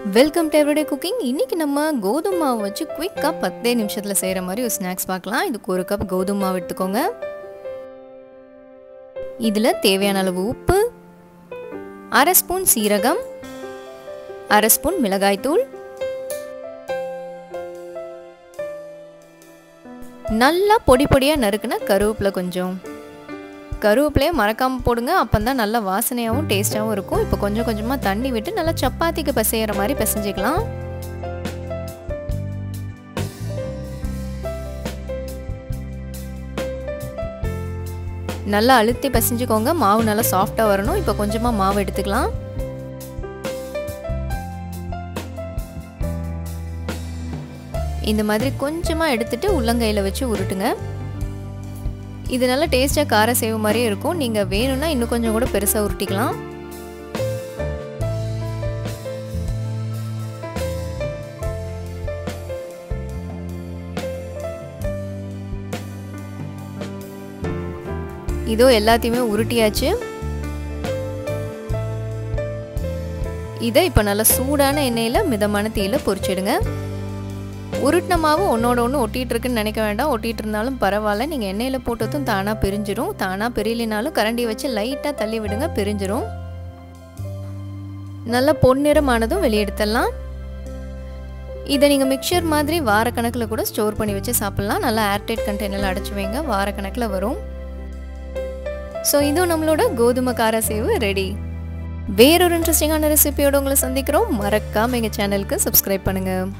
Welcome to everyday cooking. இன்னைக்கு நம்ம கோதுமை மாவு வச்சு குயிக்காக 10 நிமிஷத்தில் செய்கிற மாதிரி ஒரு ஸ்நாக்ஸ் பார்க்கலாம். இதுக்கு ஒரு கப் கோதுமை மாவு எடுத்துக்கோங்க. இதில் தேவையான அளவு உப்பு, அரை ஸ்பூன் சீரகம், அரை ஸ்பூன் மிளகாய்த்தூள், நல்லா பொடி பொடியாக நறுக்குன கருவேப்பிலை கொஞ்சம். கருவேப்பிலையை மறக்காமல் போடுங்க, அப்போ தான் நல்லா வாசனையாகவும் டேஸ்ட்டாகவும் இருக்கும். இப்போ கொஞ்சம் கொஞ்சமாக தண்ணி விட்டு நல்லா சப்பாத்திக்கு பிசைகிற மாதிரி பிசைஞ்சிக்கலாம். நல்லா அழுத்தி பிசைஞ்சுக்கோங்க, மாவு நல்லா சாஃப்டாக வரணும். இப்போ கொஞ்சமாக மாவு எடுத்துக்கலாம். இந்த மாதிரி கொஞ்சமாக எடுத்துட்டு உள்ளங்கையில் வச்சு உருட்டுங்க. இது நல்ல டேஸ்ட்டாக கார சேவு மாதிரியே இருக்கும். நீங்கள் வேணும்னா இன்னும் கொஞ்சம் கூட பெருசாக உருட்டிக்கலாம். இதோ எல்லாத்தையுமே உருட்டியாச்சு. இதை இப்போ நல்லா சூடான எண்ணெயில் மிதமான தீயில பொரிச்சிடுங்க. உருட்டின மாவு ஒன்றோட ஒன்று ஒட்டிகிட்டு இருக்குன்னு நினைக்க வேண்டாம். ஒட்டிகிட்டு இருந்தாலும் பரவாயில்ல, நீங்கள் எண்ணெயில் போட்டதும் தானாக பிரிஞ்சிடும். தானாக பிரியலினாலும் கரண்டி வச்சு லைட்டாக தள்ளி விடுங்க, பிரிஞ்சிடும். நல்லா பொன்னிறமானதும் வெளியெடுத்துடலாம். இதை நீங்கள் மிக்சர் மாதிரி வாரக்கணக்கில் கூட ஸ்டோர் பண்ணி வச்சு சாப்பிட்லாம். நல்லா ஏர்டைட் கண்டெய்னரில் அடைச்சி வைங்க, வாரக்கணக்கில் வரும். ஸோ இதுவும் நம்மளோட கோதுமை கார சேவு ரெடி. வேறொரு இன்ட்ரெஸ்டிங்கான ரெசிபியோடு உங்களை சந்திக்கிறோம். மறக்காமல் எங்கள் சேனலுக்கு சப்ஸ்கிரைப் பண்ணுங்கள்.